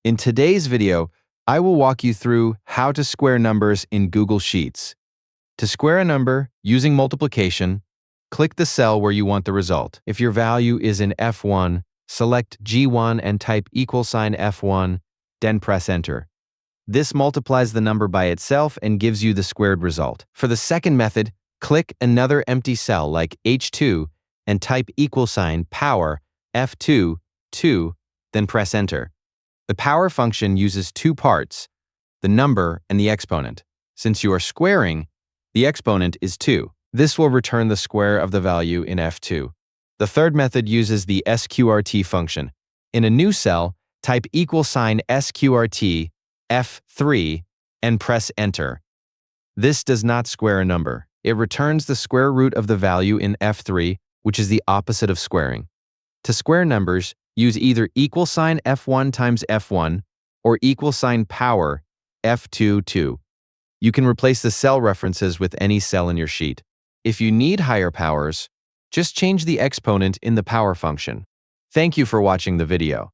In today's video, I will walk you through how to square numbers in Google Sheets. To square a number using multiplication, click the cell where you want the result. If your value is in F1, select G1 and type =F1, then press enter. This multiplies the number by itself and gives you the squared result. For the second method, click another empty cell like H2 and type =power F2, 2, then press enter. The power function uses two parts, the number and the exponent. Since you are squaring, the exponent is 2. This will return the square of the value in F2. The third method uses the SQRT function. In a new cell, type $SQRT F3 and press enter. This does not square a number. It returns the square root of the value in F3, which is the opposite of squaring. To square numbers, use either F1 times F1 or power F2, 2. You can replace the cell references with any cell in your sheet. If you need higher powers, just change the exponent in the power function. Thank you for watching the video.